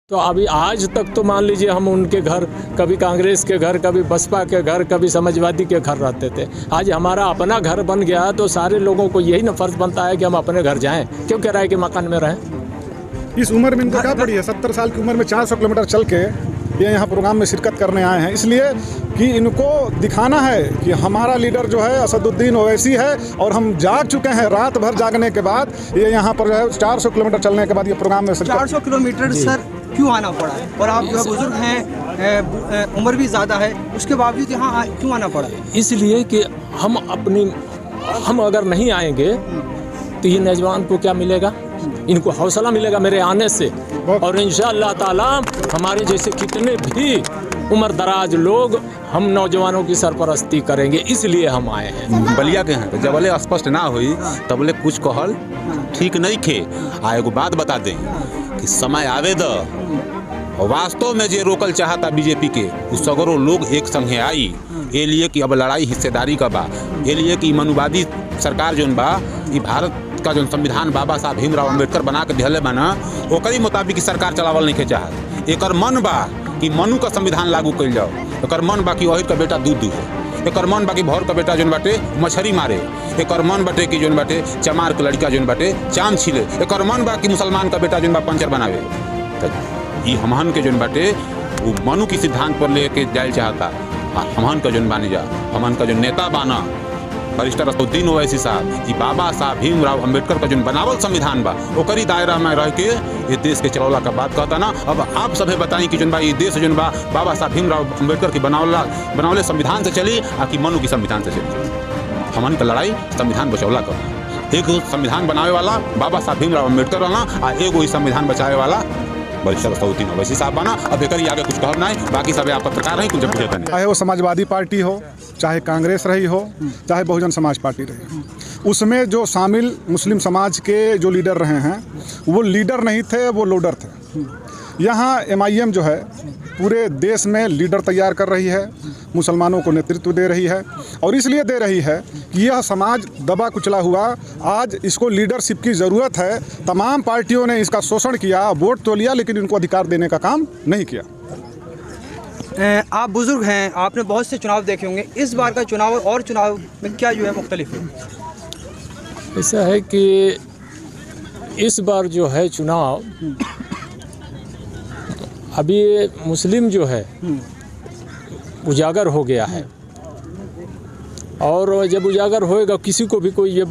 तो अभी आज तक तो मान लीजिए हम उनके घर, कभी कांग्रेस के घर, कभी बसपा के घर, कभी समाजवादी के घर रहते थे। आज हमारा अपना घर बन गया तो सारे लोगों को यही ना फर्ज बनता है कि हम अपने घर जाएं, क्यों किराए के मकान में रहें। इस उम्र में इनको क्या पड़ी है? 70 साल की उम्र में 400 किलोमीटर चल के ये यहाँ प्रोग्राम में शिरकत करने आए हैं, इसलिए कि इनको दिखाना है कि हमारा लीडर जो है असदुद्दीन ओवैसी है और हम जाग चुके हैं। रात भर जागने के बाद ये यहाँ पर जो है 400 किलोमीटर चलने के बाद ये प्रोग्राम में 400 किलोमीटर सर क्यों आना पड़ा? और आप जो है बुजुर्ग हैं, उम्र भी ज़्यादा है, उसके बावजूद यहाँ क्यों आना पड़ा? इसलिए कि हम अगर नहीं आएंगे तो ये नौजवान को क्या मिलेगा? इनको हौसला मिलेगा मेरे आने से, और इंशाअल्लाह ताला हमारे जैसे कितने भी उम्र दराज लोग हम नौजवानों की सरपरस्ती करेंगे, इसलिए हम आए हैं। बलिया के हैं जब बोले स्पष्ट ना हुई तब बोले कुछ कहल ठीक नहीं खे। एगो बात बता दें कि समय आवे द वास्तव में जे रोकल चाहता बीजेपी के उस सगरो लोग एक संगे आई, ये लिए कि अब लड़ाई हिस्सेदारी का बा, ये लिए कि मनुवादी सरकार जोन बा, ये भारत का जो संविधान बाबा साहब भीमराव अम्बेडकर बना के दिहले बना ओकरी मुताबिक सरकार चलावल नहीं के चाहत। एकर मन बा कि मनु का संविधान लागू कइल जाओ, एकर मन बा कि ओहिर का बेटा दूध दूहे, एकर मन बा कि भौर का बेटा जोन बाटे मछली मारे, एकर मन बाटे कि जोन बाटे चमार के लड़का जोन बाटे चांद छिले, एकर मन बा कि मुसलमान का बेटा जोन बा पंचर बनावे। ये हमहन के जोन बाटे वो मनु की सिद्धांत पर लेके जाए चाहता। हमहन का जोन बानी जा, हमहन का जो नेता बाना बैरिस्टर असदुद्दीन ओवैसी साहब, ये बाबा साहब भीमराव अम्बेडकर का जो बनावल संविधान बा ओकरी दायरा में रह के ये देश के चलौला का बात कहता ना। अब आप सभी बताई कि जोन बा ये देश जोन बा बाबा साहब भीमराव अम्बेडकर की बनावले संविधान से चली कि मनु की संविधान से चली। हमन का लड़ाई संविधान बचौला का, एक संविधान बनावे वाला बाबा साहब भीमराव अम्बेडकर वाला आ एगो ही संविधान बचावे वाला बैरिस्टर असदुद्दीन ओवैसी साहब बना। अब एक आगे कुछ कहब नहीं, बाकी सब आप पत्रकार हैं कुछ पूछे नहीं। चाहे वो समाजवादी पार्टी हो, चाहे कांग्रेस रही हो, चाहे बहुजन समाज पार्टी रही हो, उसमें जो शामिल मुस्लिम समाज के जो लीडर रहे हैं वो लीडर नहीं थे, वो लोडर थे। यहाँ MIM जो है पूरे देश में लीडर तैयार कर रही है, मुसलमानों को नेतृत्व दे रही है, और इसलिए दे रही है कि यह समाज दबा कुचला हुआ, आज इसको लीडरशिप की ज़रूरत है। तमाम पार्टियों ने इसका शोषण किया, वोट तो लिया, लेकिन इनको अधिकार देने का काम नहीं किया। आप बुजुर्ग हैं, आपने बहुत से चुनाव देखे होंगे, इस बार का चुनाव और चुनाव में क्या जो है मुख्तलिफ है? ऐसा है कि इस बार जो है चुनाव अभी मुस्लिम जो है उजागर हो गया है, और जब उजागर होएगा किसी को भी कोई ये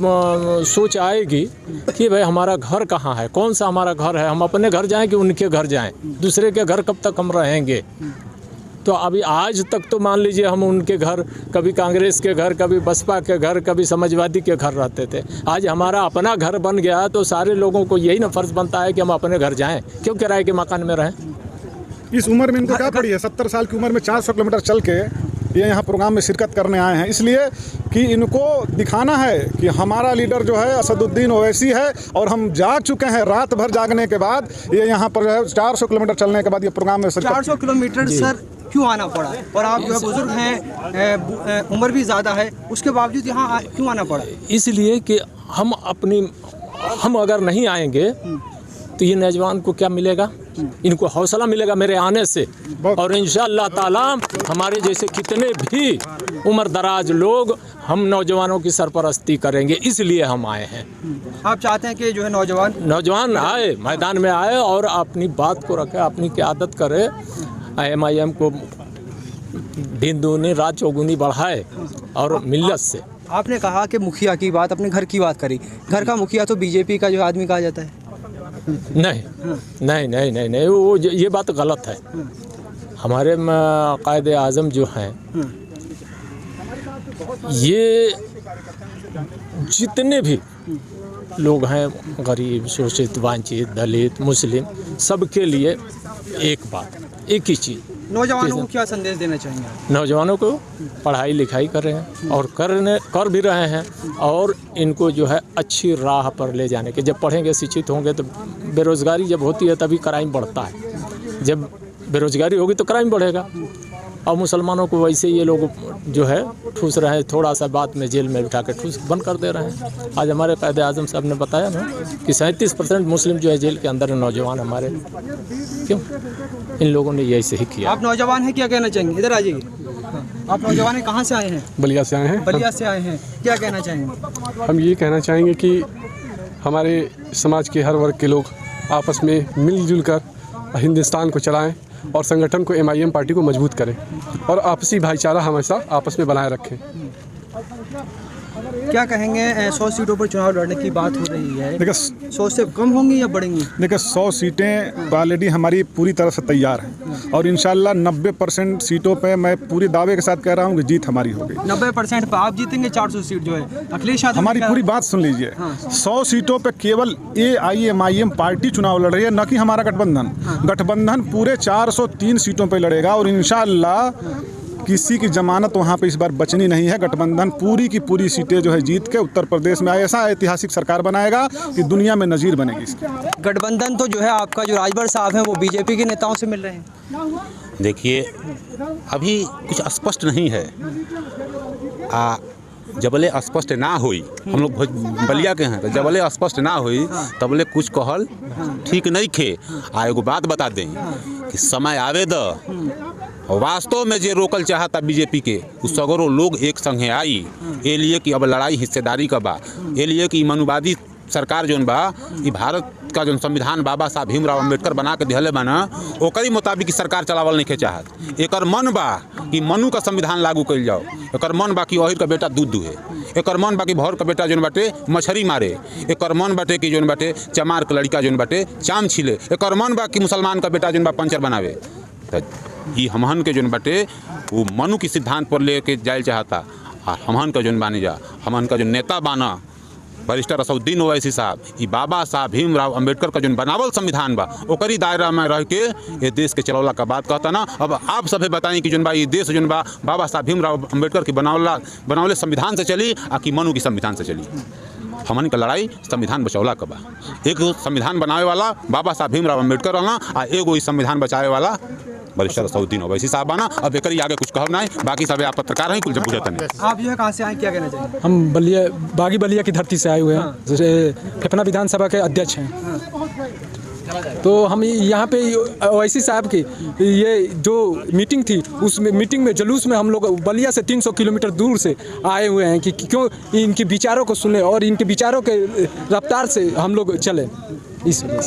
सोच आएगी कि भाई हमारा घर कहाँ है, कौन सा हमारा घर है, हम अपने घर जाएं कि उनके घर जाएं, दूसरे के घर कब तक हम रहेंगे। तो अभी आज तक तो मान लीजिए हम उनके घर, कभी कांग्रेस के घर, कभी बसपा के घर, कभी समाजवादी के घर रहते थे। आज हमारा अपना घर बन गया तो सारे लोगों को यही ना फर्ज बनता है कि हम अपने घर जाएं, क्यों किराए के मकान में रहें। इस उम्र में इनको क्या पड़ी है? 70 साल की उम्र में 400 किलोमीटर चल के ये यहाँ प्रोग्राम में शिरकत करने आए हैं, इसलिए कि इनको दिखाना है कि हमारा लीडर जो है असदुद्दीन ओवैसी है और हम जाग चुके हैं। रात भर जागने के बाद ये यहाँ पर जो है 400 किलोमीटर चलने के बाद ये प्रोग्राम में 400 किलोमीटर सर क्यों आना पड़ा? और आप जो है बुजुर्ग हैं, उम्र भी ज़्यादा है, उसके बावजूद यहाँ क्यों आना पड़ा? इसलिए कि हम अगर नहीं आएंगे तो ये नौजवान को क्या मिलेगा? इनको हौसला मिलेगा मेरे आने से, और इंशाअल्लाह ताला हमारे जैसे कितने भी उम्र दराज लोग हम नौजवानों की सरपरस्ती करेंगे, इसलिए हम आए हैं। आप चाहते हैं कि जो है नौजवान आए, मैदान में आए और अपनी बात को रखे, अपनी क़यादत करे, MIM को दिन दूनी रात चौगुनी बढ़ाए और मिल्लत से। आपने कहा कि मुखिया की बात, अपने घर की बात करी, घर का मुखिया तो बीजेपी का जो आदमी कहा जाता है। नहीं, वो ये बात गलत है। हमारे कायदे आज़म जो हैं, ये जितने भी लोग हैं, गरीब, शोषित, वांछित, दलित, मुस्लिम, सबके लिए एक बात, एक ही चीज़। नौजवानों को क्या संदेश देना चाहेंगे? नौजवानों को पढ़ाई लिखाई कर रहे हैं और कर भी रहे हैं, और इनको जो है अच्छी राह पर ले जाने के, जब पढ़ेंगे शिक्षित होंगे तो बेरोज़गारी जब होती है तभी क्राइम बढ़ता है, जब बेरोज़गारी होगी तो क्राइम बढ़ेगा। और मुसलमानों को वैसे ये लोग जो है ठूस रहे हैं, थोड़ा सा बात में जेल में बिठा के ठूस बंद कर दे रहे हैं। आज हमारे कायदे आज़म साहब ने बताया ना कि 37% मुस्लिम जो है जेल के अंदर है, नौजवान हमारे। क्यों? इन लोगों ने ये ऐसे ही किया। आप नौजवान हैं, क्या कहना चाहेंगे? इधर आ जाइए। आप नौजवान हैं, कहाँ से आए हैं? बलिया से आए हैं। बलिया से आए हैं, क्या कहना चाहेंगे? हम ये कहना चाहेंगे कि हमारे समाज के हर वर्ग के लोग आपस में मिलजुल कर हिंदुस्तान को चलाएं और संगठन को MIM पार्टी को मजबूत करें और आपसी भाईचारा हमेशा आपस में बनाए रखें। क्या कहेंगे? 100 सीटों पर चुनाव लड़ने की बात हो रही है, देखिए 100 से कम होंगी या बढ़ेंगी? देखिए 100 सीटें ऑलरेडी हमारी पूरी तरह से तैयार हैं और इंशाल्लाह 90% सीटों पे मैं पूरी दावे के साथ कह रहा हूँ कि जीत हमारी होगी। 90% पे आप जीतेंगे। 400 सीट जो है अखिलेश यादव हमारी पूरी बात सुन लीजिए। 100 सीटों पे केवल AIMIM पार्टी चुनाव लड़ रही है, न कि हमारा गठबंधन। गठबंधन पूरे 403 सीटों पे लड़ेगा और इंशाल्लाह किसी की जमानत वहाँ पे इस बार बचनी नहीं है। गठबंधन पूरी की पूरी सीटें जो है जीत के उत्तर प्रदेश में ऐसा ऐतिहासिक सरकार बनाएगा कि दुनिया में नज़ीर बनेगी इसकी। गठबंधन तो जो है आपका, जो राजभर साहब हैं वो BJP के नेताओं से मिल रहे हैं। देखिए अभी कुछ स्पष्ट नहीं है। जबले स्पष्ट ना हुई, हम लोग बलिया के हैं, तो जबले स्पष्ट ना हुई तबले कुछ कहल ठीक नहीं खे। एगो बात बता दें कि समय आवे द वास्तव में जे रोकल चाहता BJP के उस सगरो लोग एक संगे आई। ये लिए कि अब लड़ाई हिस्सेदारी का बा, ये लिए कि मनुवादी सरकार जोन बा, ये भारत का जो संविधान बाबा साहब भीमराव अम्बेडकर बना के दिहले बा ना, ओकरी मुताबिक सरकार चलावल नहीं के चाहत। एकर मन बा कि मनु का संविधान लागू कइल जाओ। एकर मन बा कि अहिर का बेटा दूध दुहे। एकर मन बा कि भौर का बेटा जोन बाटे मछरी मारे। एकर मन बाटे कि जोन बाटे चमार का लड़का जोन बाटे चाम छिले। एकर मन बा कि मुसलमान का बेटा जोन बा पंचर बनावे। ये हमहन के जोन बाटे वो मनु की सिद्धांत पर लेके जाए चाहता। और हमहन का जोन बानी जा, हमहन का जो नेता बाना बैरिस्टर असदुद्दीन ओवैसी साहब, ये बाबा साहब भीमराव अम्बेडकर का जो बनावल संविधान बा ओकरी दायरा में रह के ये देश के चलौला का बात कहता ना। अब आप सभी बताएं कि जोन बा ये देश जोन बा बाबा साहब भीमराव अम्बेडकर की बनावले संविधान से चली आ कि मनु की संविधान से चली। हमन का लड़ाई संविधान बचौला का बा। एक संविधान बनावे वाला बाबा साहब भीमराव अम्बेडकर रहना आ एगो संविधान बचावे वाला बैरिस्टर असदुद्दीन ओवैसी साहब बना। अब एक आगे कुछ कहब नहीं, बाकी सब आप पत्रकार हैं, कुछ जब बुझाता नहीं। आप जो है कहाँ से आए, क्या कहना चाहिए? हम बागी बलिया की धरती से आए हुए हैं। फेफना विधानसभा के अध्यक्ष हैं। तो हम यहाँ पे ओवैसी साहब की ये जो मीटिंग थी, उस मीटिंग में जुलूस में हम लोग बलिया से 300 किलोमीटर दूर से आए हुए हैं कि क्यों इनके विचारों को सुने और इनके विचारों के रफ्तार से हम लोग चले, इस वजह से।